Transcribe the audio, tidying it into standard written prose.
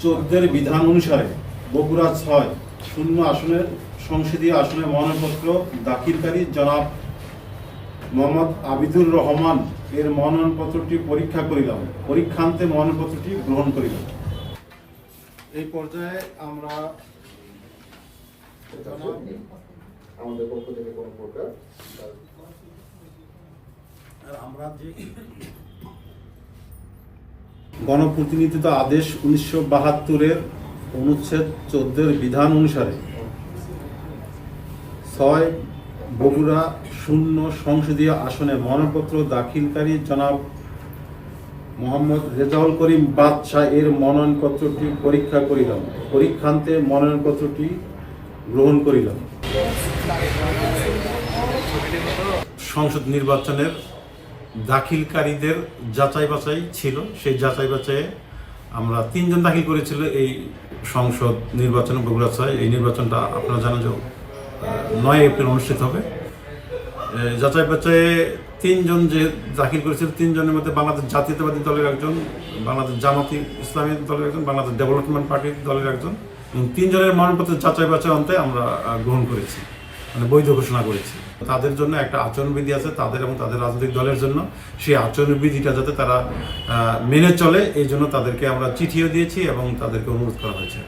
14 বিধান অনুসারে বগুড়া 6 শূন্য আসনের সংসদীয় আসনে মনোনয়নপত্র দাখিলকারী জনাব মোহাম্মদ আবিদুর রহমান এর মনোনয়নপত্রটি পরীক্ষা করিলাম। পরীক্ষান্তে মনোনয়নপত্রটি গ্রহণ করিলাম। এই পর্যায়ে আমরা আমাদের পক্ষ থেকে কোনো প্রকার আমরা যে গণপ্রতিনিধিত্ব আদেশ 1972-এর অনুচ্ছেদ 14 বিধান অনুসারে 6 বগুড়া শূন্য সংসদীয় আসনে মনোনয়নপত্র দাখিলকারী জনাব মোহাম্মদ রেজাউল করিম বাদশাহ এর মনোনয়নপত্রটি পরীক্ষা করিলাম। পরীক্ষান্তে মনোনয়নপত্রটি গ্রহণ করিলাম। সংসদ নির্বাচনের দাখিলকারীদের যাচাই বাছাই ছিল। সেই যাচাই বাছাইয়ে আমরা 3 জন দাখিল করেছিল এই সংসদ নির্বাচন বগুড়া 6। এই নির্বাচনটা আপনারা জানেন যে 9 এপ্রিল অনুষ্ঠিত হবে। যাচাই বাছাইয়ে 3 জন যে দাখিল করেছিল, 3 জনের মধ্যে বাংলাদেশ জাতীয়তাবাদী দলের একজন, বাংলাদেশ জামাতি ইসলামী দলের একজন, বাংলাদেশ ডেভেলপমেন্ট পার্টির দলের একজন, এবং 3 জনের মনোনয়নপত্রের যাচাই বাছাই অন্তে আমরা গ্রহণ করেছি, মানে বৈধ ঘোষণা করেছি। তাদের জন্য একটা আচরণবিধি আছে, তাদের এবং তাদের রাজনৈতিক দলের জন্য। সেই আচরণবিধিটা যাতে তারা মেনে চলে, এই জন্য তাদেরকে আমরা চিঠিও দিয়েছি এবং তাদেরকে অনুরোধ করা হয়েছে।